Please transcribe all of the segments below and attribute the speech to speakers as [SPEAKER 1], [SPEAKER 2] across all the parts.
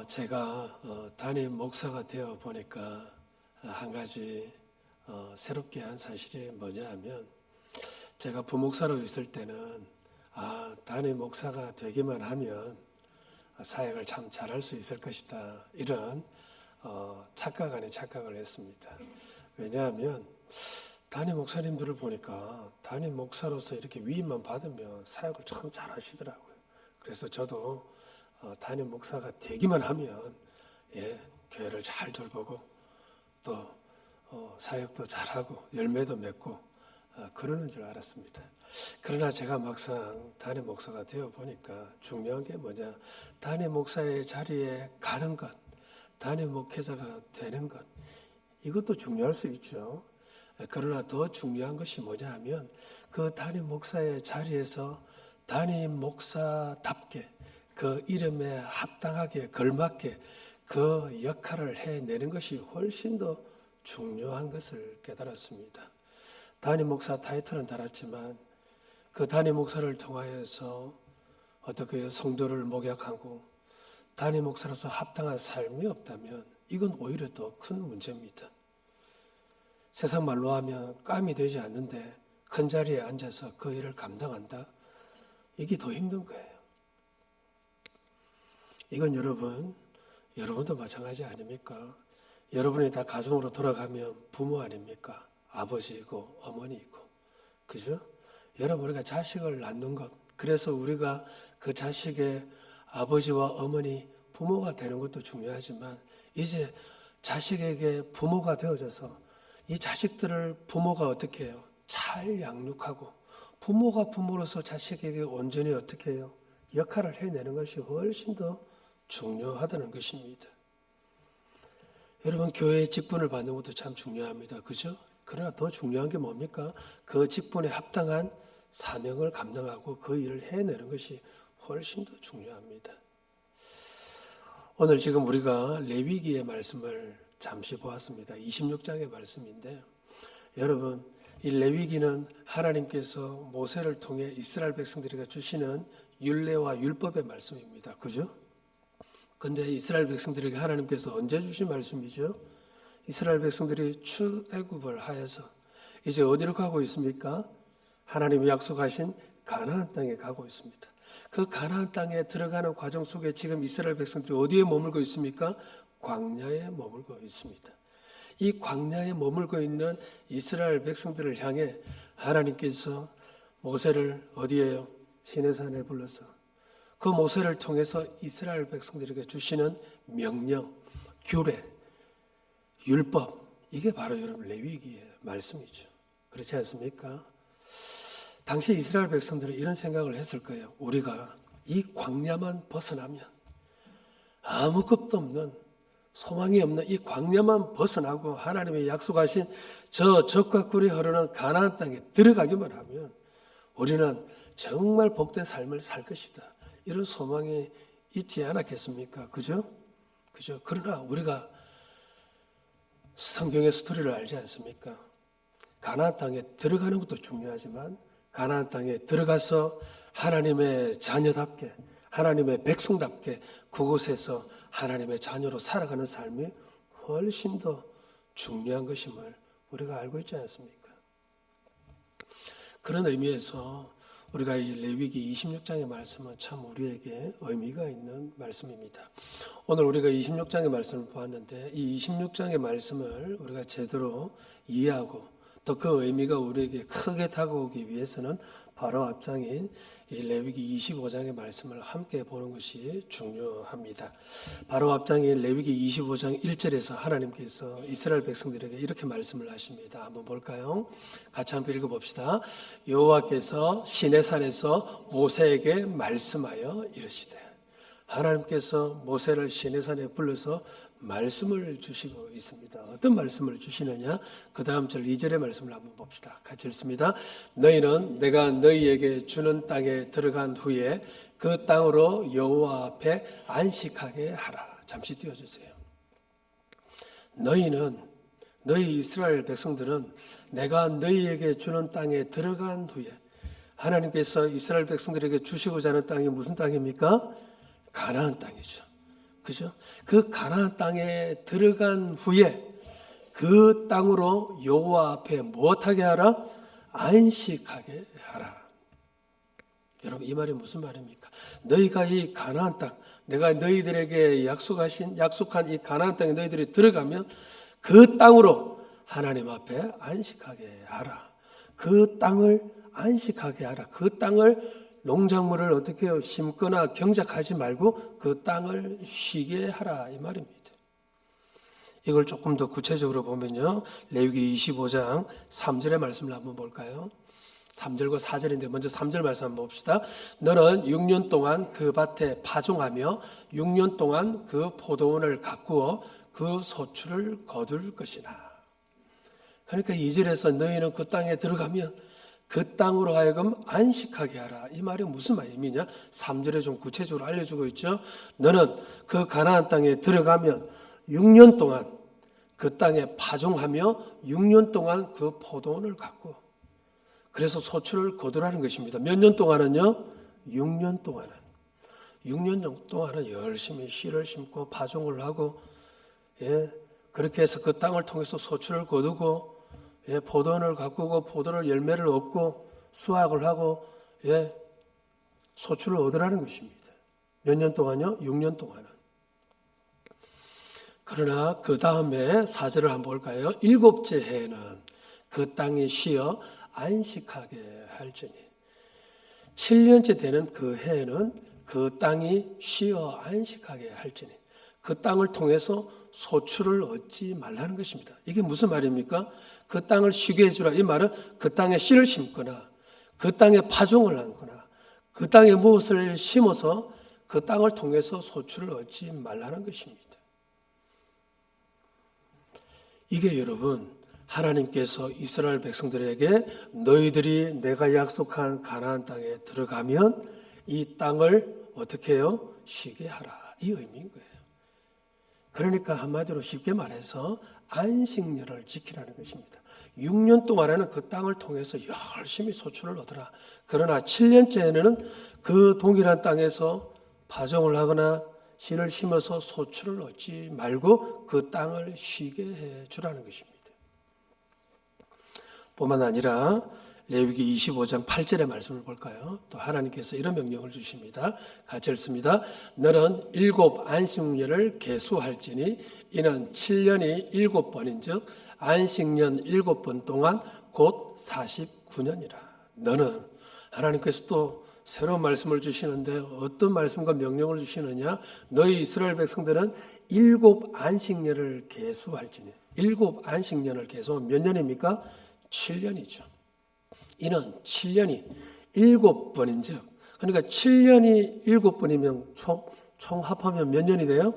[SPEAKER 1] 제가 담임 목사가 되어 보니까 한 가지 새롭게 한 사실이 뭐냐 하면, 제가 부목사로 있을 때는 담임 목사가 되기만 하면 사역을 참 잘할 수 있을 것이다, 이런 착각 아닌 착각을 했습니다. 왜냐하면 담임 목사님들을 보니까 담임 목사로서 이렇게 위임만 받으면 사역을 참 잘하시더라고요. 그래서 저도 담임 목사가 되기만 하면 교회를 잘 돌보고 또 사역도 잘하고 열매도 맺고 그러는 줄 알았습니다. 그러나 제가 막상 담임 목사가 되어 보니까 중요한 게 뭐냐, 담임 목사의 자리에 가는 것, 담임 목회자가 되는 것, 이것도 중요할 수 있죠. 그러나 더 중요한 것이 뭐냐 하면, 그 담임 목사의 자리에서 담임 목사답게 그 이름에 합당하게 걸맞게 그 역할을 해내는 것이 훨씬 더 중요한 것을 깨달았습니다. 담임 목사 타이틀은 달았지만 그 담임 목사를 통하여서 어떻게 성도를 목약하고 담임 목사로서 합당한 삶이 없다면 이건 오히려 더 큰 문제입니다. 세상 말로 하면 깜이 되지 않는데 큰 자리에 앉아서 그 일을 감당한다? 이게 더 힘든 거예요. 이건 여러분도 마찬가지 아닙니까? 여러분이 다 가정으로 돌아가면 부모 아닙니까? 아버지이고 어머니이고, 그죠? 여러분, 우리가 자식을 낳는 것, 그래서 우리가 그 자식의 아버지와 어머니, 부모가 되는 것도 중요하지만 이제 자식에게 부모가 되어져서 이 자식들을 부모가 어떻게 해요? 잘 양육하고 부모가 부모로서 자식에게 온전히 어떻게 해요? 역할을 해내는 것이 훨씬 더 중요하다는 것입니다. 여러분, 교회의 직분을 받는 것도 참 중요합니다. 그죠? 그러나 더 중요한 게 뭡니까? 그 직분에 합당한 사명을 감당하고 그 일을 해내는 것이 훨씬 더 중요합니다. 오늘 지금 우리가 레위기의 말씀을 잠시 보았습니다. 26장의 말씀인데, 여러분, 이 레위기는 하나님께서 모세를 통해 이스라엘 백성들에게 주시는 율례와 율법의 말씀입니다. 그죠? 근데 이스라엘 백성들에게 하나님께서 언제 주신 말씀이죠? 이스라엘 백성들이 출애굽을 하여서 이제 어디로 가고 있습니까? 하나님이 약속하신 가나안 땅에 가고 있습니다. 그 가나안 땅에 들어가는 과정 속에 지금 이스라엘 백성들이 어디에 머물고 있습니까? 광야에 머물고 있습니다. 이 광야에 머물고 있는 이스라엘 백성들을 향해 하나님께서 모세를 어디에요? 시내산에 불러서 그 모세를 통해서 이스라엘 백성들에게 주시는 명령, 규례, 율법, 이게 바로 여러분 레위기의 말씀이죠. 그렇지 않습니까? 당시 이스라엘 백성들은 이런 생각을 했을 거예요. 우리가 이 광야만 벗어나면, 아무것도 없는, 소망이 없는 이 광야만 벗어나고 하나님의 약속하신 저 젖과 꿀이 흐르는 가나안 땅에 들어가기만 하면 우리는 정말 복된 삶을 살 것이다, 이런 소망이 있지 않았겠습니까? 그죠? 그러나 우리가 성경의 스토리를 알지 않습니까? 가나안 땅에 들어가는 것도 중요하지만 가나안 땅에 들어가서 하나님의 자녀답게, 하나님의 백성답게 그곳에서 하나님의 자녀로 살아가는 삶이 훨씬 더 중요한 것임을 우리가 알고 있지 않습니까? 그런 의미에서 우리가 이 레위기 26장의 말씀은 참 우리에게 의미가 있는 말씀입니다. 오늘 우리가 26장의 말씀을 보았는데, 이 26장의 말씀을 우리가 제대로 이해하고 또 그 의미가 우리에게 크게 다가오기 위해서는 바로 앞장인 이 레위기 25장의 말씀을 함께 보는 것이 중요합니다. 바로 앞장인 레위기 25장 1절에서 하나님께서 이스라엘 백성들에게 이렇게 말씀을 하십니다. 한번 볼까요? 같이 한번 읽어봅시다. 여호와께서 시내산에서 모세에게 말씀하여 이르시되, 하나님께서 모세를 시내산에 불러서 말씀을 주시고 있습니다. 어떤 말씀을 주시느냐? 그 다음 절 2절의 말씀을 한번 봅시다. 같이 읽습니다. 너희는 내가 너희에게 주는 땅에 들어간 후에 그 땅으로 여호와 앞에 안식하게 하라. 잠시 띄워주세요. 너희 이스라엘 백성들은 내가 너희에게 주는 땅에 들어간 후에, 하나님께서 이스라엘 백성들에게 주시고자 하는 땅이 무슨 땅입니까? 가나안 땅이죠. 그죠? 그 가나안 땅에 들어간 후에 그 땅으로 여호와 앞에 무엇하게 하라? 안식하게 하라. 여러분 이 말이 무슨 말입니까? 너희가 이 가나안 땅, 내가 너희들에게 약속한 이 가나안 땅에 너희들이 들어가면 그 땅으로 하나님 앞에 안식하게 하라. 그 땅을 안식하게 하라. 그 땅을 농작물을 어떻게 해요? 심거나 경작하지 말고 그 땅을 쉬게 하라 이 말입니다. 이걸 조금 더 구체적으로 보면요. 레위기 25장 3절의 말씀을 한번 볼까요? 3절과 4절인데 먼저 3절 말씀 한번 봅시다. 너는 6년 동안 그 밭에 파종하며 6년 동안 그 포도원을 가꾸어 그 소출을 거둘 것이나. 그러니까 2절에서 너희는 그 땅에 들어가면 그 땅으로 하여금 안식하게 하라. 이 말이 무슨 말이냐? 3절에 좀 구체적으로 알려주고 있죠. 너는 그 가나안 땅에 들어가면 6년 동안 그 땅에 파종하며 6년 동안 그 포도원을 갖고 그래서 소출을 거두라는 것입니다. 몇 년 동안은요? 6년 동안은. 6년 동안은 열심히 씨를 심고 파종을 하고 그렇게 해서 그 땅을 통해서 소출을 거두고 포도원을 가꾸고 포도를 열매를 얻고 수확을 하고 소출을 얻으라는 것입니다. 몇 년 동안요? 6년 동안은. 그러나 그 다음에 4절을 한번 볼까요? 7째 해에는 그 땅이 쉬어 안식하게 할지니 7년째 되는 그 해에는 그 땅이 쉬어 안식하게 할지니 그 땅을 통해서 소출을 얻지 말라는 것입니다. 이게 무슨 말입니까? 그 땅을 쉬게 해주라. 이 말은 그 땅에 씨를 심거나 그 땅에 파종을 하거나 그 땅에 무엇을 심어서 그 땅을 통해서 소출을 얻지 말라는 것입니다. 이게 여러분 하나님께서 이스라엘 백성들에게 너희들이 내가 약속한 가나안 땅에 들어가면 이 땅을 어떻게 해요? 쉬게 하라. 이 의미인 거예요. 그러니까 한마디로 쉽게 말해서 안식년을 지키라는 것입니다. 6년 동안에는 그 땅을 통해서 열심히 소출을 얻으라. 그러나 7년째에는 그 동일한 땅에서 파종을 하거나 씨를 심어서 소출을 얻지 말고 그 땅을 쉬게 해 주라는 것입니다. 뿐만 아니라 레위기 25장 8절의 말씀을 볼까요? 또 하나님께서 이런 명령을 주십니다. 같이 읽습니다. 너는 7 안식년을 계수할지니 이는 7년이 7번인즉 안식년 7번 동안 곧 49년이라. 너는 하나님께서 또 새로운 말씀을 주시는데 어떤 말씀과 명령을 주시느냐? 너희 이스라엘 백성들은 7 안식년을 계수할지니 7 안식년을 계수하면 몇 년입니까? 7년이죠. 이는 7년이 7번인즉 그러니까 7년이 7번이면 총 합하면 몇 년이 돼요?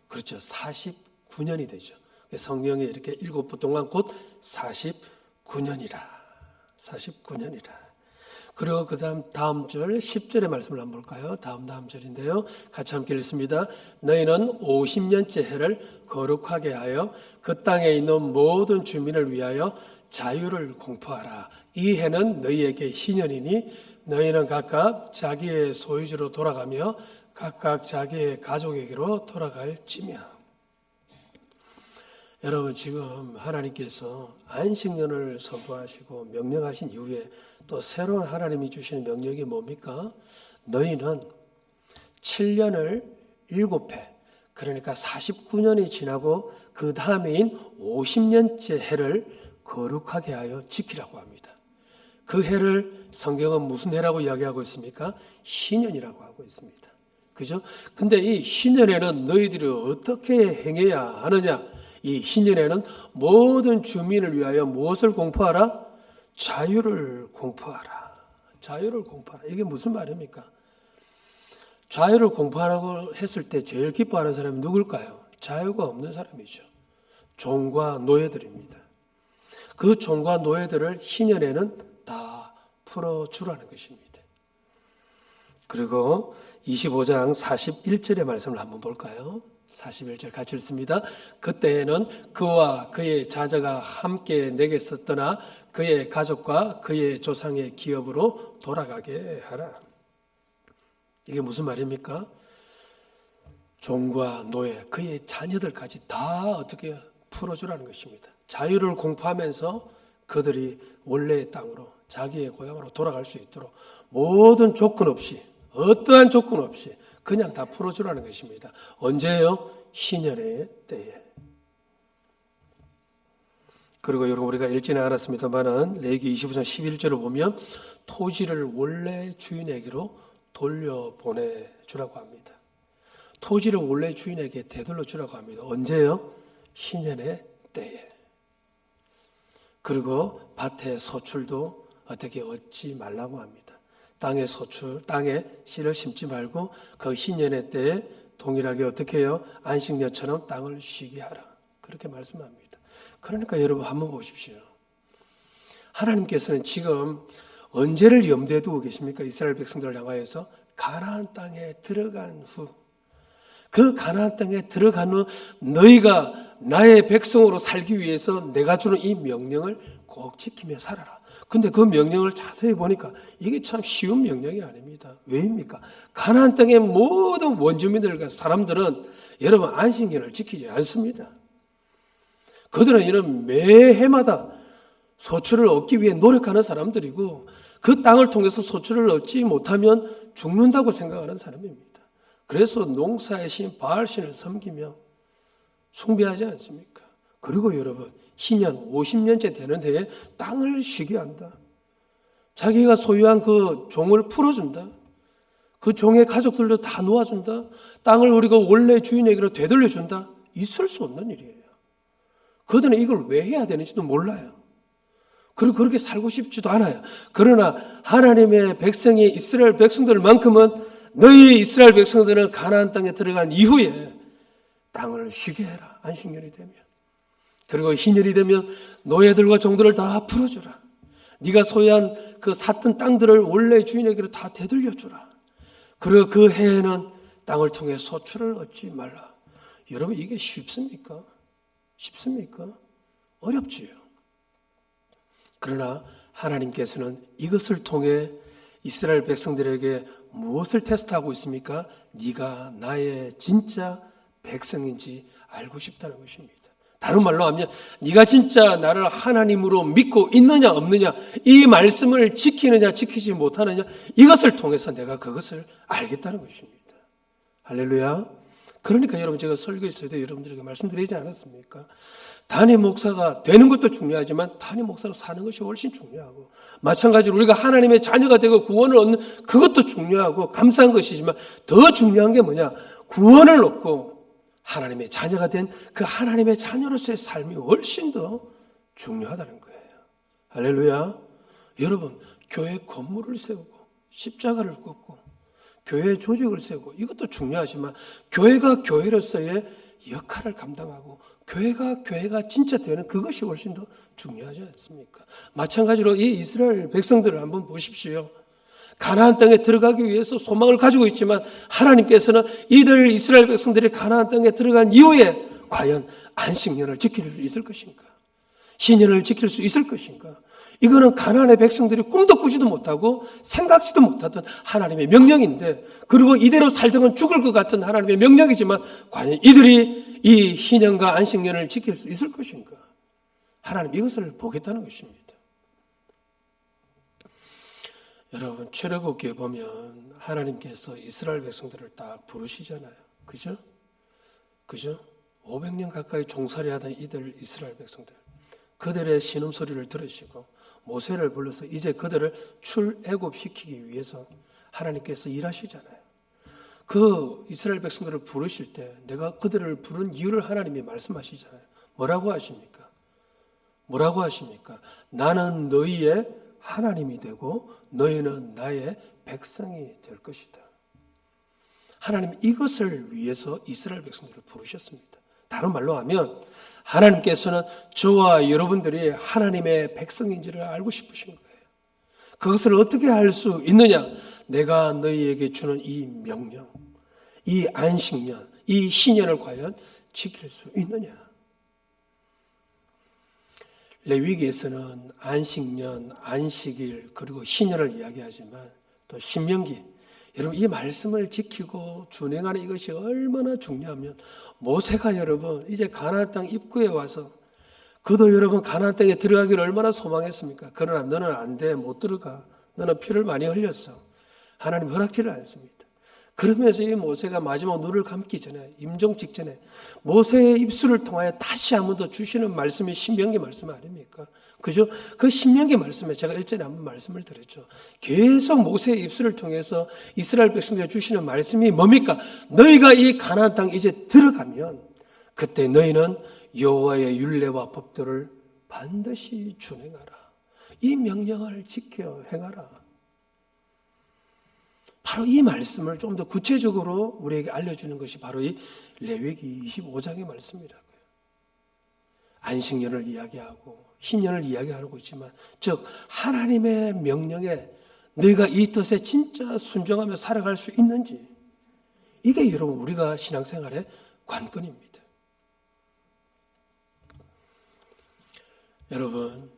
[SPEAKER 1] 그렇죠. 49년이 되죠. 성령이 이렇게 7번 동안 곧 49년이라. 49년이라. 그리고 그 다음 절 10절의 말씀을 한번 볼까요? 다음 절인데요. 같이 함께 읽습니다. 너희는 50년째 해를 거룩하게 하여 그 땅에 있는 모든 주민을 위하여 자유를 공포하라. 이 해는 너희에게 희년이니 너희는 각각 자기의 소유지로 돌아가며 각각 자기의 가족에게로 돌아갈지며. 여러분 지금 하나님께서 안식년을 선포하시고 명령하신 이후에 또 새로운 하나님이 주시는 명령이 뭡니까? 너희는 7년을 7해 그러니까 49년이 지나고 그 다음에인 50년째 해를 거룩하게 하여 지키라고 합니다. 그 해를 성경은 무슨 해라고 이야기하고 있습니까? 희년이라고 하고 있습니다. 그죠? 근데 이 희년에는 너희들이 어떻게 행해야 하느냐? 이 희년에는 모든 주민을 위하여 무엇을 공포하라? 자유를 공포하라. 자유를 공포하라. 이게 무슨 말입니까? 자유를 공포하라고 했을 때 제일 기뻐하는 사람이 누굴까요? 자유가 없는 사람이죠. 종과 노예들입니다. 그 종과 노예들을 희년에는 다 풀어주라는 것입니다. 그리고 25장 41절의 말씀을 한번 볼까요? 41절 같이 읽습니다. 그때에는 그와 그의 자녀가 함께 내게서 떠나 그의 가족과 그의 조상의 기업으로 돌아가게 하라. 이게 무슨 말입니까? 종과 노예, 그의 자녀들까지 다 어떻게 풀어주라는 것입니다. 자유를 공포하면서 그들이 원래의 땅으로, 자기의 고향으로 돌아갈 수 있도록 모든 조건 없이, 어떠한 조건 없이 그냥 다 풀어주라는 것입니다. 언제요? 희년의 때에. 그리고 여러분, 우리가 읽지는 않았습니다만은 레위기 25장 11절을 보면 토지를 원래 주인에게로 돌려보내주라고 합니다. 토지를 원래 주인에게 되돌려 주라고 합니다. 언제요? 희년의 때에. 그리고 밭의 소출도 어떻게 얻지 말라고 합니다. 땅의 소출, 땅에 씨를 심지 말고 그 희년의 때에 동일하게 어떻게 해요? 안식년처럼 땅을 쉬게 하라. 그렇게 말씀합니다. 그러니까 여러분 한번 보십시오. 하나님께서는 지금 언제를 염두에 두고 계십니까? 이스라엘 백성들을 향하여서 가나안 땅에 들어간 후, 그 가나안 땅에 들어간 후 너희가 나의 백성으로 살기 위해서 내가 주는 이 명령을 꼭 지키며 살아라. 근데 그 명령을 자세히 보니까 이게 참 쉬운 명령이 아닙니다. 왜입니까? 가나안 땅의 모든 원주민들과 사람들은 여러분 안식년을 지키지 않습니다. 그들은 이런 매해마다 소출을 얻기 위해 노력하는 사람들이고 그 땅을 통해서 소출을 얻지 못하면 죽는다고 생각하는 사람입니다. 그래서 농사의 신 바알신을 섬기며 숭배하지 않습니까? 그리고 여러분 희년 50년째 되는 해에 땅을 쉬게 한다. 자기가 소유한 그 종을 풀어준다. 그 종의 가족들도 다 놓아준다. 땅을 우리가 원래 주인에게로 되돌려준다. 있을 수 없는 일이에요. 그들은 이걸 왜 해야 되는지도 몰라요. 그리고 그렇게 살고 싶지도 않아요. 그러나 하나님의 백성이 이스라엘 백성들만큼은 너희 이스라엘 백성들은 가나안 땅에 들어간 이후에 땅을 쉬게 해라. 안식년이 되면. 그리고 희년이 되면 노예들과 종들을 다 풀어주라. 네가 소유한 그 샀던 땅들을 원래 주인에게로 다 되돌려주라. 그리고 그 해에는 땅을 통해 소출을 얻지 말라. 여러분 이게 쉽습니까? 쉽습니까? 어렵지요. 그러나 하나님께서는 이것을 통해 이스라엘 백성들에게 무엇을 테스트하고 있습니까? 네가 나의 진짜 백성인지 알고 싶다는 것입니다. 다른 말로 하면 네가 진짜 나를 하나님으로 믿고 있느냐 없느냐, 이 말씀을 지키느냐 지키지 못하느냐, 이것을 통해서 내가 그것을 알겠다는 것입니다. 할렐루야. 그러니까 여러분 제가 설교했을 때 여러분들에게 말씀드리지 않았습니까? 담임 목사가 되는 것도 중요하지만 담임 목사로 사는 것이 훨씬 중요하고, 마찬가지로 우리가 하나님의 자녀가 되고 구원을 얻는 그것도 중요하고 감사한 것이지만 더 중요한 게 뭐냐? 구원을 얻고 하나님의 자녀가 된 그 하나님의 자녀로서의 삶이 훨씬 더 중요하다는 거예요. 할렐루야. 여러분 교회 건물을 세우고 십자가를 꽂고 교회 조직을 세우고 이것도 중요하지만 교회가 교회로서의 역할을 감당하고 교회가 진짜 되는 그것이 훨씬 더 중요하지 않습니까? 마찬가지로 이 이스라엘 백성들을 한번 보십시오. 가나안 땅에 들어가기 위해서 소망을 가지고 있지만 하나님께서는 이들 이스라엘 백성들이 가나안 땅에 들어간 이후에 과연 안식년을 지킬 수 있을 것인가? 희년을 지킬 수 있을 것인가? 이거는 가나안의 백성들이 꿈도 꾸지도 못하고 생각지도 못하던 하나님의 명령인데, 그리고 이대로 살다간 죽을 것 같은 하나님의 명령이지만 과연 이들이 이 희년과 안식년을 지킬 수 있을 것인가? 하나님 이것을 보겠다는 것입니다. 여러분 출애굽기에 보면 하나님께서 이스라엘 백성들을 딱 부르시잖아요. 그죠? 500년 가까이 종살이 하던 이들 이스라엘 백성들, 그들의 신음소리를 들으시고 모세를 불러서 이제 그들을 출애굽시키기 위해서 하나님께서 일하시잖아요. 그 이스라엘 백성들을 부르실 때 내가 그들을 부른 이유를 하나님이 말씀하시잖아요. 뭐라고 하십니까? 나는 너희의 하나님이 되고 너희는 나의 백성이 될 것이다. 하나님 이것을 위해서 이스라엘 백성들을 부르셨습니다. 다른 말로 하면 하나님께서는 저와 여러분들이 하나님의 백성인지를 알고 싶으신 거예요. 그것을 어떻게 알 수 있느냐? 내가 너희에게 주는 이 명령, 이 안식년, 이 희년을 과연 지킬 수 있느냐? 레위기에서는 안식년, 안식일 그리고 희년을 이야기하지만 또 신명기, 여러분 이 말씀을 지키고 준행하는 이것이 얼마나 중요하면 모세가 여러분 이제 가나안 땅 입구에 와서 그도 여러분 가나안 땅에 들어가기를 얼마나 소망했습니까? 그러나 너는 안 돼, 못 들어가. 너는 피를 많이 흘렸어. 하나님 허락지를 않습니다. 그러면서 이 모세가 마지막 눈을 감기 전에 임종 직전에 모세의 입술을 통하여 다시 한 번 더 주시는 말씀이 신명기 말씀 아닙니까? 그죠? 그 신명기 말씀에 제가 일전에 한번 말씀을 드렸죠. 계속 모세의 입술을 통해서 이스라엘 백성들에 주시는 말씀이 뭡니까? 너희가 이 가나안 땅 이제 들어가면 그때 너희는 여호와의 율례와 법도를 반드시 준행하라. 이 명령을 지켜 행하라. 바로 이 말씀을 좀 더 구체적으로 우리에게 알려주는 것이 바로 이 레위기 25장의 말씀이라고요. 안식년을 이야기하고 신년을 이야기하고 있지만 즉 하나님의 명령에 내가 이 뜻에 진짜 순종하며 살아갈 수 있는지 이게 여러분 우리가 신앙생활의 관건입니다. 여러분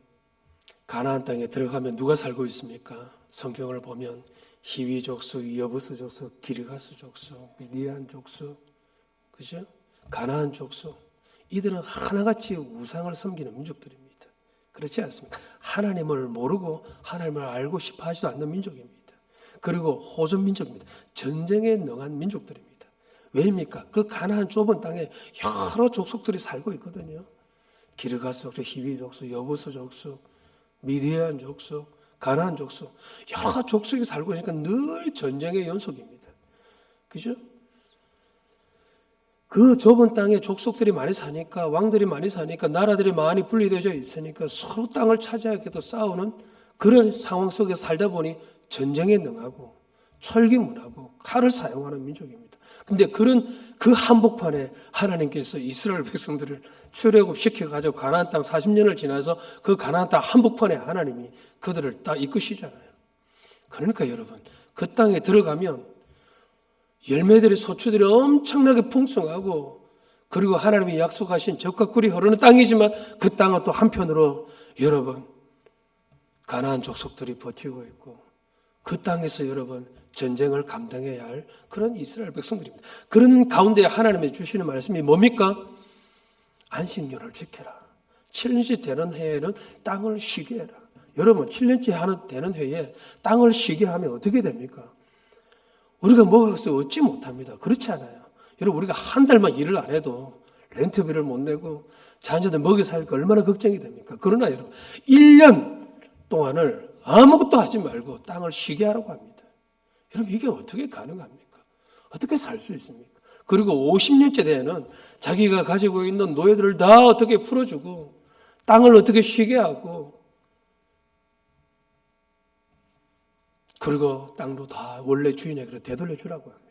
[SPEAKER 1] 가나안 땅에 들어가면 누가 살고 있습니까? 성경을 보면 히위 족속, 여부스 족속, 기르가스 족속, 미디안 족속, 그죠? 가나안 족속. 이들은 하나같이 우상을 섬기는 민족들입니다. 그렇지 않습니까? 하나님을 모르고 하나님을 알고 싶어 하지도 않는 민족입니다. 그리고 호전 민족입니다. 전쟁에 능한 민족들입니다. 왜입니까? 그 가나안 좁은 땅에 여러 족속들이 살고 있거든요. 기르가스 족속, 히위 족속, 여부스 족속, 미디안 족속, 가나안 족속, 여러 족속이 살고 있으니까 늘 전쟁의 연속입니다. 그죠? 그 좁은 땅에 족속들이 많이 사니까, 왕들이 많이 사니까, 나라들이 많이 분리되어 있으니까 서로 땅을 차지하기도 싸우는 그런 상황 속에 살다 보니 전쟁에 능하고 철기문하고 칼을 사용하는 민족입니다. 근데 그런 그 한복판에 하나님께서 이스라엘 백성들을 출애굽시켜 가지고 가나안 땅 40년을 지나서 그 가나안 땅 한복판에 하나님이 그들을 딱 이끄시잖아요. 그러니까 여러분 그 땅에 들어가면 열매들이 소출들이 엄청나게 풍성하고 그리고 하나님이 약속하신 젖과 꿀이 흐르는 땅이지만 그 땅은 또 한편으로 여러분 가나안 족속들이 버티고 있고 그 땅에서 여러분 전쟁을 감당해야 할 그런 이스라엘 백성들입니다. 그런 가운데 하나님이 주시는 말씀이 뭡니까? 안식년을 지켜라. 7년째 되는 해에는 땅을 쉬게 해라. 여러분 7년째 되는 해에 땅을 쉬게 하면 어떻게 됩니까? 우리가 먹을 것을 얻지 못합니다. 그렇지 않아요. 여러분 우리가 한 달만 일을 안 해도 렌트비를 못 내고 자녀들 먹여 살까 얼마나 걱정이 됩니까? 그러나 여러분 1년 동안을 아무것도 하지 말고 땅을 쉬게 하라고 합니다. 여러분 이게 어떻게 가능합니까? 어떻게 살 수 있습니까? 그리고 50년째 되는 자기가 가지고 있는 노예들을 다 어떻게 풀어주고 땅을 어떻게 쉬게 하고 그리고 땅도 다 원래 주인에게 되돌려주라고 합니다.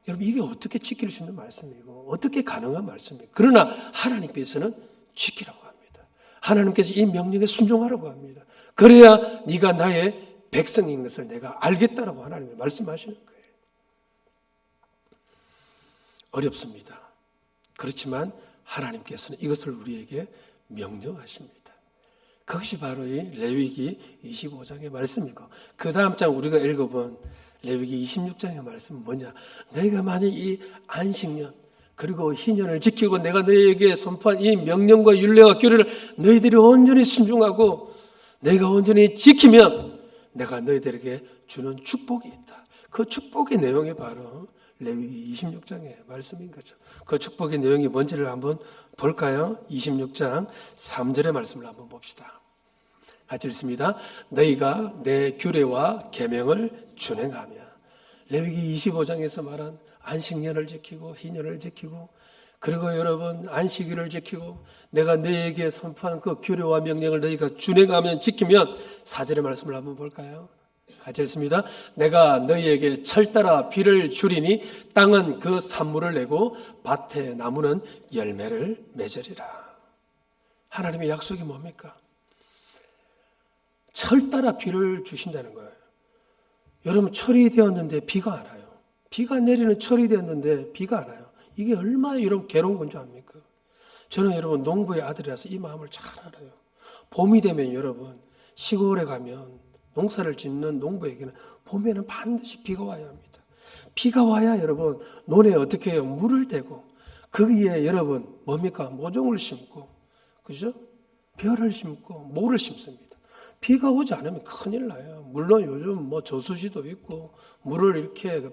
[SPEAKER 1] 여러분 이게 어떻게 지킬 수 있는 말씀이고 어떻게 가능한 말씀이고 그러나 하나님께서는 지키라고 합니다. 하나님께서 이 명령에 순종하라고 합니다. 그래야 네가 나의 백성인 것을 내가 알겠다라고 하나님이 말씀하시는 거예요. 어렵습니다. 그렇지만 하나님께서는 이것을 우리에게 명령하십니다. 그것이 바로 이 레위기 25장의 말씀이고 그 다음 장 우리가 읽어본 레위기 26장의 말씀은 뭐냐? 너희가 만약 이 안식년 그리고 희년을 지키고 내가 너희에게 선포한 이 명령과 율례와 규례를 너희들이 온전히 순종하고 내가 온전히 지키면 내가 너희들에게 주는 축복이 있다. 그 축복의 내용이 바로 레위기 26장의 말씀인 거죠. 그 축복의 내용이 뭔지를 한번 볼까요? 26장 3절의 말씀을 한번 봅시다. 같이 읽습니다. 너희가 내 규례와 계명을 준행하며 레위기 25장에서 말한 안식년을 지키고 희년을 지키고 그리고 여러분 안식일을 지키고 내가 너희에게 선포한 그 규례와 명령을 너희가 준행하면 지키면 4절의 말씀을 한번 볼까요? 같이 읽습니다. 내가 너희에게 철따라 비를 주리니 땅은 그 산물을 내고 밭에 나무는 열매를 맺으리라. 하나님의 약속이 뭡니까? 철따라 비를 주신다는 거예요. 여러분 철이 되었는데 비가 안 와요. 비가 내리는 철이 되었는데 비가 안 와요. 이게 얼마나 여러분 괴로운 건 줄 압니까? 저는 여러분 농부의 아들이라서 이 마음을 잘 알아요. 봄이 되면 여러분 시골에 가면 농사를 짓는 농부에게는 봄에는 반드시 비가 와야 합니다. 비가 와야 여러분 논에 어떻게 해요? 물을 대고 거기에 여러분 뭡니까? 모종을 심고, 그죠? 벼를 심고 모를 심습니다. 비가 오지 않으면 큰일 나요. 물론 요즘 뭐 저수지도 있고 물을 이렇게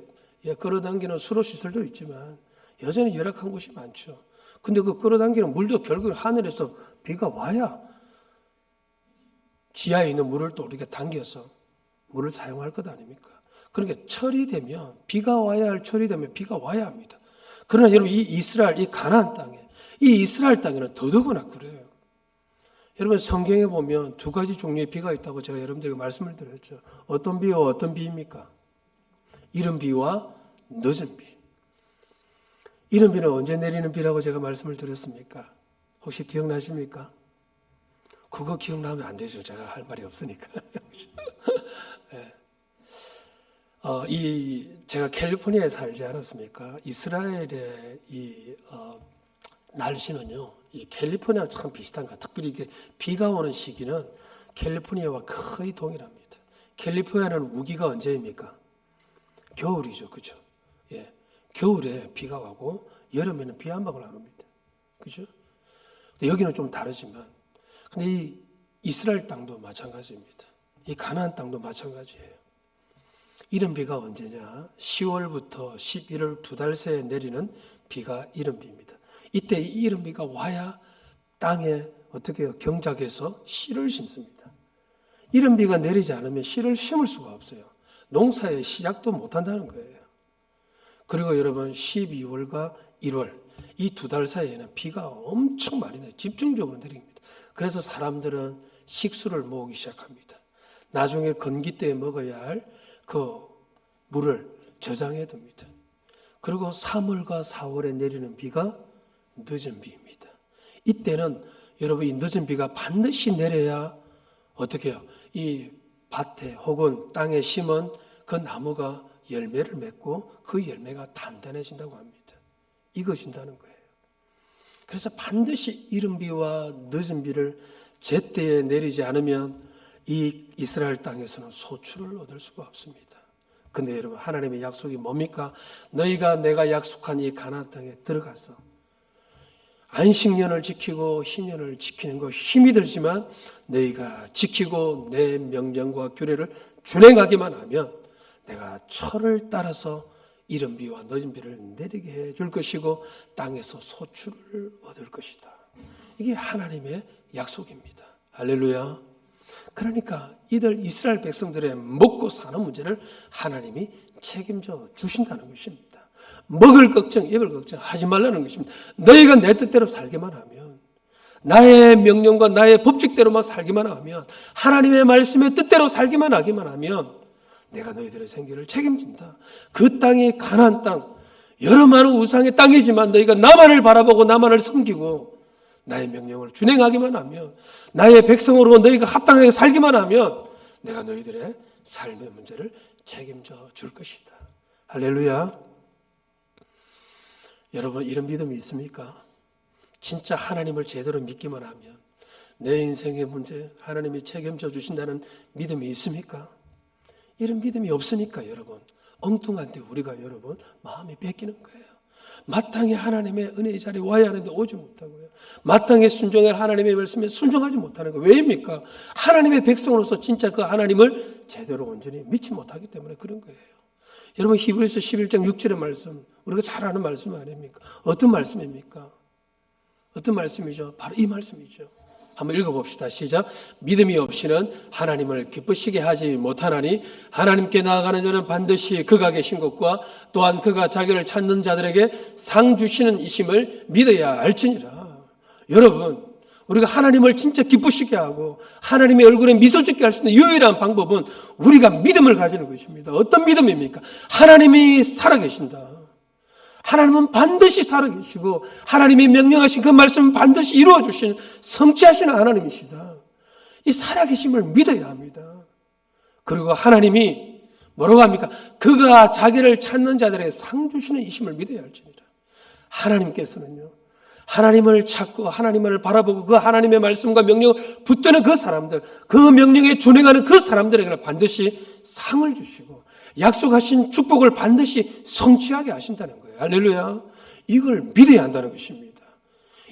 [SPEAKER 1] 끌어당기는 수로 시설도 있지만 여전히 열악한 곳이 많죠. 근데 그 끌어당기는 물도 결국 하늘에서 비가 와야 지하에 있는 물을 또 우리가 당겨서 물을 사용할 것 아닙니까? 그러니까 철이 되면 비가 와야 할 철이 되면 비가 와야 합니다. 그러나 여러분 이 이스라엘, 이 가나안 땅에, 이 이스라엘 땅에는 더더구나 그래요. 여러분 성경에 보면 두 가지 종류의 비가 있다고 제가 여러분들에게 말씀을 드렸죠. 어떤 비와 어떤 비입니까? 이른 비와 늦은 비. 이른 비는 언제 내리는 비라고 제가 말씀을 드렸습니까? 혹시 기억나십니까? 그거 기억나면 안 되죠. 제가 할 말이 없으니까. 네. 제가 캘리포니아에 살지 않았습니까? 이스라엘의 날씨는요, 이 캘리포니아와 참 비슷한가. 특별히 이게 비가 오는 시기는 캘리포니아와 거의 동일합니다. 캘리포니아는 우기가 언제입니까? 겨울이죠, 그죠? 예, 겨울에 비가 와고 여름에는 비 한 방울 안 옵니다, 그죠? 근데 여기는 좀 다르지만, 근데 이 이스라엘 땅도 마찬가지입니다. 이 가나안 땅도 마찬가지예요. 이른 비가 언제냐? 10월부터 11월 두 달 새에 내리는 비가 이른 비입니다. 이때 이 이른 비가 와야 땅에 어떻게 해요? 경작해서 씨를 심습니다. 이른 비가 내리지 않으면 씨를 심을 수가 없어요. 농사의 시작도 못한다는 거예요. 그리고 여러분 12월과 1월 이 두 달 사이에는 비가 엄청 많이 내요. 집중적으로 내립니다. 그래서 사람들은 식수를 모으기 시작합니다. 나중에 건기 때 먹어야 할 그 물을 저장해 둡니다. 그리고 3월과 4월에 내리는 비가 늦은 비입니다. 이때는 여러분 이 늦은 비가 반드시 내려야 어떻게 해요? 이 밭에 혹은 땅에 심은 그 나무가 열매를 맺고 그 열매가 단단해진다고 합니다. 익어진다는 거예요. 그래서 반드시 이른 비와 늦은 비를 제때에 내리지 않으면 이 이스라엘 땅에서는 소출을 얻을 수가 없습니다. 근데 여러분 하나님의 약속이 뭡니까? 너희가 내가 약속한 이 가나안 땅에 들어가서 안식년을 지키고 희년을 지키는 거 힘이 들지만 너희가 지키고 내 명령과 규례를 준행하기만 하면 내가 철을 따라서 이른 비와 늦은 비를 내리게 해줄 것이고 땅에서 소출을 얻을 것이다. 이게 하나님의 약속입니다. 할렐루야. 그러니까 이들 이스라엘 백성들의 먹고 사는 문제를 하나님이 책임져 주신다는 것입니다. 먹을 걱정, 입을 걱정 하지 말라는 것입니다. 너희가 내 뜻대로 살기만 하면, 나의 명령과 나의 법칙대로만 살기만 하면, 하나님의 말씀의 뜻대로 살기만 하기만 하면 내가 너희들의 생계를 책임진다. 그 땅이 가나안 땅, 여러 많은 우상의 땅이지만 너희가 나만을 바라보고 나만을 섬기고 나의 명령을 준행하기만 하면, 나의 백성으로 너희가 합당하게 살기만 하면 내가 너희들의 삶의 문제를 책임져 줄 것이다. 할렐루야. 여러분 이런 믿음이 있습니까? 진짜 하나님을 제대로 믿기만 하면 내 인생의 문제 하나님이 책임져 주신다는 믿음이 있습니까? 이런 믿음이 없으니까 여러분 엉뚱한데 우리가 여러분 마음이 뺏기는 거예요. 마땅히 하나님의 은혜의 자리에 와야 하는데 오지 못하고요. 마땅히 순종할 하나님의 말씀에 순종하지 못하는 거예요. 왜입니까? 하나님의 백성으로서 진짜 그 하나님을 제대로 온전히 믿지 못하기 때문에 그런 거예요. 여러분 히브리서 11장 6절의 말씀 우리가 잘 아는 말씀 아닙니까? 어떤 말씀입니까? 어떤 말씀이죠? 바로 이 말씀이죠. 한번 읽어봅시다. 시작. 믿음이 없이는 하나님을 기쁘시게 하지 못하나니 하나님께 나아가는 자는 반드시 그가 계신 것과 또한 그가 자기를 찾는 자들에게 상 주시는 이심을 믿어야 알지니라. 여러분 우리가 하나님을 진짜 기쁘시게 하고 하나님의 얼굴에 미소 짓게 할 수 있는 유일한 방법은 우리가 믿음을 가지는 것입니다. 어떤 믿음입니까? 하나님이 살아계신다. 하나님은 반드시 살아계시고 하나님이 명령하신 그 말씀은 반드시 이루어주시는 성취하시는 하나님이시다. 이 살아계심을 믿어야 합니다. 그리고 하나님이 뭐라고 합니까? 그가 자기를 찾는 자들에게 상 주시는 이심을 믿어야 할지니라. 하나님께서는요 하나님을 찾고 하나님을 바라보고 그 하나님의 말씀과 명령을 붙드는 그 사람들, 그 명령에 준행하는 그 사람들에게는 반드시 상을 주시고 약속하신 축복을 반드시 성취하게 하신다는 거예요. 할렐루야. 이걸 믿어야 한다는 것입니다.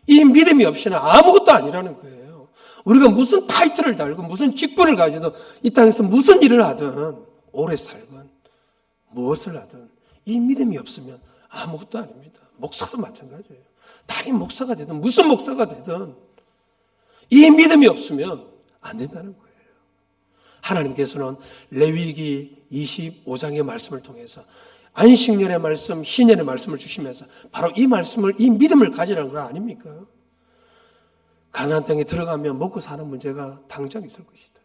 [SPEAKER 1] 이 믿음이 없이는 아무것도 아니라는 거예요. 우리가 무슨 타이틀을 달고 무슨 직분을 가지도 이 땅에서 무슨 일을 하든 오래 살건 무엇을 하든 이 믿음이 없으면 아무것도 아닙니다. 목사도 마찬가지예요. 담임 목사가 되든 무슨 목사가 되든 이 믿음이 없으면 안 된다는 거예요. 하나님께서는 레위기 25장의 말씀을 통해서 안식년의 말씀, 희년의 말씀을 주시면서 바로 이 말씀을, 이 믿음을 가지라는 거 아닙니까? 가나안 땅에 들어가면 먹고 사는 문제가 당장 있을 것이다.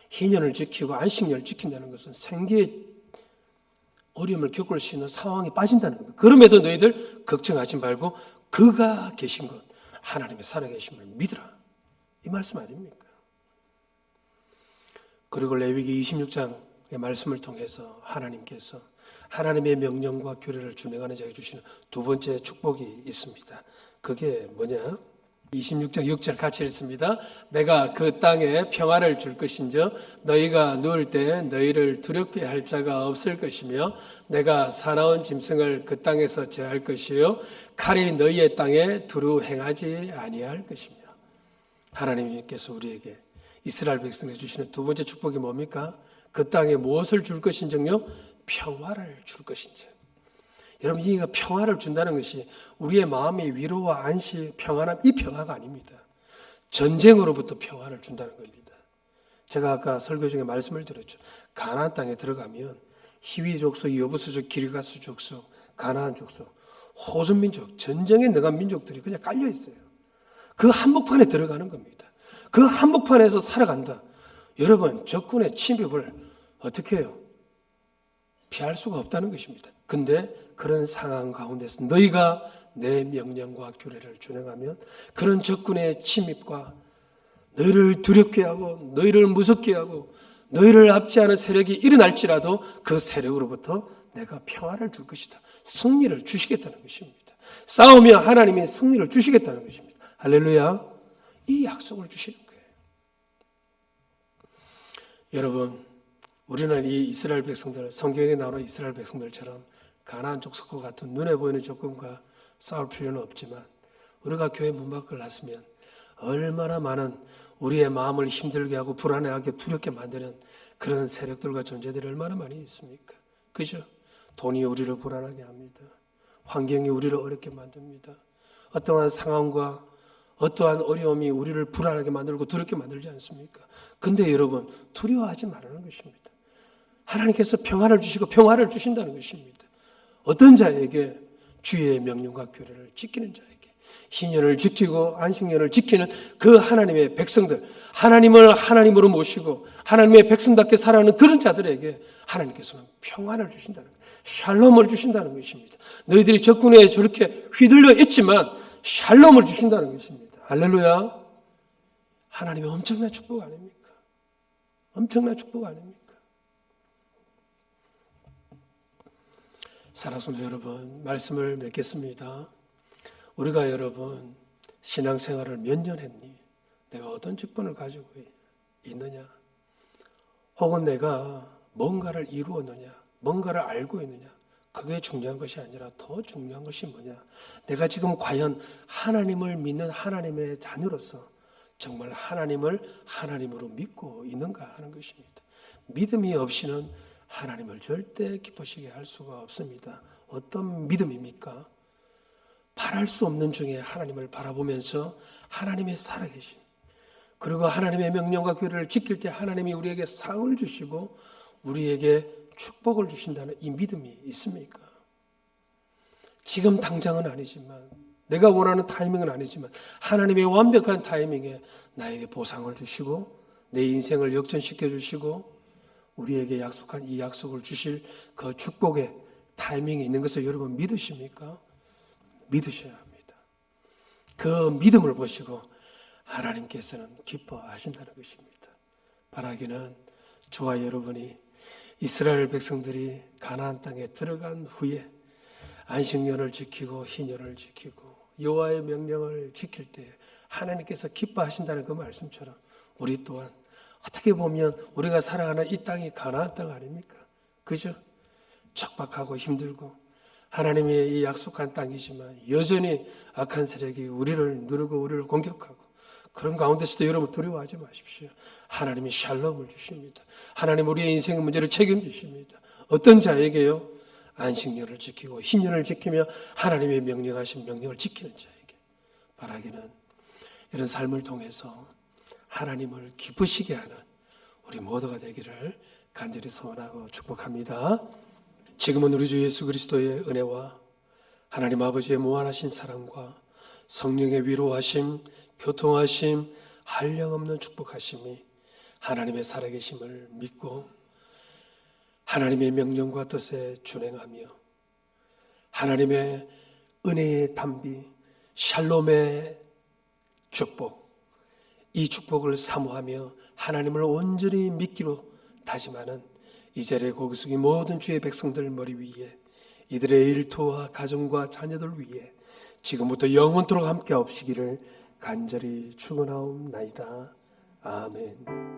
[SPEAKER 1] 희년을 지키고 안식년을 지킨다는 것은 생계의 어려움을 겪을 수 있는 상황에 빠진다는 겁니다. 그럼에도 너희들 걱정하지 말고 그가 계신 것, 하나님의 살아계심을 믿으라. 이 말씀 아닙니까? 그리고 레위기 26장의 말씀을 통해서 하나님께서 하나님의 명령과 규례를 준행하는 자에게 주시는 두 번째 축복이 있습니다. 그게 뭐냐? 26장 6절 같이 읽습니다. 내가 그 땅에 평화를 줄 것인저 너희가 누울 때 너희를 두렵게 할 자가 없을 것이며 내가 사나운 짐승을 그 땅에서 제할 것이요 칼이 너희의 땅에 두루 행하지 아니할 것이며. 하나님께서 우리에게 이스라엘 백성에게 주시는 두 번째 축복이 뭡니까? 그 땅에 무엇을 줄 것인지요? 평화를 줄 것인지. 여러분, 이가 평화를 준다는 것이 우리의 마음의 위로와 안식, 평안함, 이 평화가 아닙니다. 전쟁으로부터 평화를 준다는 겁니다. 제가 아까 설교 중에 말씀을 드렸죠. 가나안 땅에 들어가면 히위 족속, 여부스족, 기르가스 족속, 가나안 족속, 호전 민족, 전쟁에 나간 민족들이 그냥 깔려 있어요. 그 한복판에 들어가는 겁니다. 그 한복판에서 살아간다. 여러분, 적군의 침입을 어떻게 해요? 피할 수가 없다는 것입니다. 근데 그런 상황 가운데서 너희가 내 명령과 규례를 준행하면 그런 적군의 침입과 너희를 두렵게 하고 너희를 무섭게 하고 너희를 압제하는 세력이 일어날지라도 그 세력으로부터 내가 평화를 줄 것이다. 승리를 주시겠다는 것입니다. 싸우면 하나님이 승리를 주시겠다는 것입니다. 할렐루야. 이 약속을 주시는 거예요. 여러분, 우리는 이 이스라엘 백성들, 성경에 나오는 이스라엘 백성들처럼 가나안 족속과 같은 눈에 보이는 조건과 싸울 필요는 없지만 우리가 교회 문 밖을 나서면 얼마나 많은 우리의 마음을 힘들게 하고 불안해하게 두렵게 만드는 그런 세력들과 존재들이 얼마나 많이 있습니까? 그죠? 돈이 우리를 불안하게 합니다. 환경이 우리를 어렵게 만듭니다. 어떠한 상황과 어떠한 어려움이 우리를 불안하게 만들고 두렵게 만들지 않습니까? 근데 여러분, 두려워하지 말라는 것입니다. 하나님께서 평화를 주시고 평화를 주신다는 것입니다. 어떤 자에게? 주의 명령과 규례를 지키는 자에게. 희년을 지키고 안식년을 지키는 그 하나님의 백성들, 하나님을 하나님으로 모시고 하나님의 백성답게 살아가는 그런 자들에게 하나님께서는 평화를 주신다는 거예요. 샬롬을 주신다는 것입니다. 너희들이 적군에 저렇게 휘둘려 있지만 샬롬을 주신다는 것입니다. 할렐루야. 하나님의 엄청난 축복 아닙니까? 엄청난 축복 아닙니까? 사랑하는 여러분, 말씀을 맺겠습니다. 우리가 여러분 신앙생활을 몇 년 했니? 내가 어떤 직분을 가지고 있느냐? 혹은 내가 뭔가를 이루었느냐? 뭔가를 알고 있느냐? 그게 중요한 것이 아니라 더 중요한 것이 뭐냐? 내가 지금 과연 하나님을 믿는 하나님의 자녀로서 정말 하나님을 하나님으로 믿고 있는가 하는 것입니다. 믿음이 없이는 하나님을 절대 기쁘시게 할 수가 없습니다. 어떤 믿음입니까? 바랄 수 없는 중에 하나님을 바라보면서 하나님의 살아계신, 그리고 하나님의 명령과 규례를 지킬 때 하나님이 우리에게 상을 주시고 우리에게 축복을 주신다는 이 믿음이 있습니까? 지금 당장은 아니지만, 내가 원하는 타이밍은 아니지만 하나님의 완벽한 타이밍에 나에게 보상을 주시고 내 인생을 역전시켜 주시고 우리에게 약속한 이 약속을 주실 그 축복의 타이밍이 있는 것을 여러분 믿으십니까? 믿으셔야 합니다. 그 믿음을 보시고 하나님께서는 기뻐하신다는 것입니다. 바라기는 저와 여러분이 이스라엘 백성들이 가나안 땅에 들어간 후에 안식년을 지키고 희년을 지키고 여호와의 명령을 지킬 때 하나님께서 기뻐하신다는 그 말씀처럼 우리 또한 어떻게 보면 우리가 살아가는 이 땅이 가나안 땅 아닙니까? 그죠? 척박하고 힘들고 하나님의 이 약속한 땅이지만 여전히 악한 세력이 우리를 누르고 우리를 공격하고 그런 가운데서도 여러분 두려워하지 마십시오. 하나님이 샬롬을 주십니다. 하나님 우리의 인생의 문제를 책임지십니다. 어떤 자에게요? 안식년을 지키고 희년을 지키며 하나님의 명령하신 명령을 지키는 자에게 바라기는 이런 삶을 통해서 하나님을 기쁘시게 하는 우리 모두가 되기를 간절히 소원하고 축복합니다. 지금은 우리 주 예수 그리스도의 은혜와 하나님 아버지의 무한하신 사랑과 성령의 위로하심, 교통하심, 한량없는 축복하심이 하나님의 살아계심을 믿고 하나님의 명령과 뜻에 준행하며 하나님의 은혜의 단비, 샬롬의 축복, 이 축복을 사모하며 하나님을 온전히 믿기로 다짐하는 이 자리에 고개 숙인 모든 주의 백성들 머리 위에 이들의 일터와 가정과 자녀들 위에 지금부터 영원토록 함께 없으기를 간절히 축원하옵나이다. 아멘.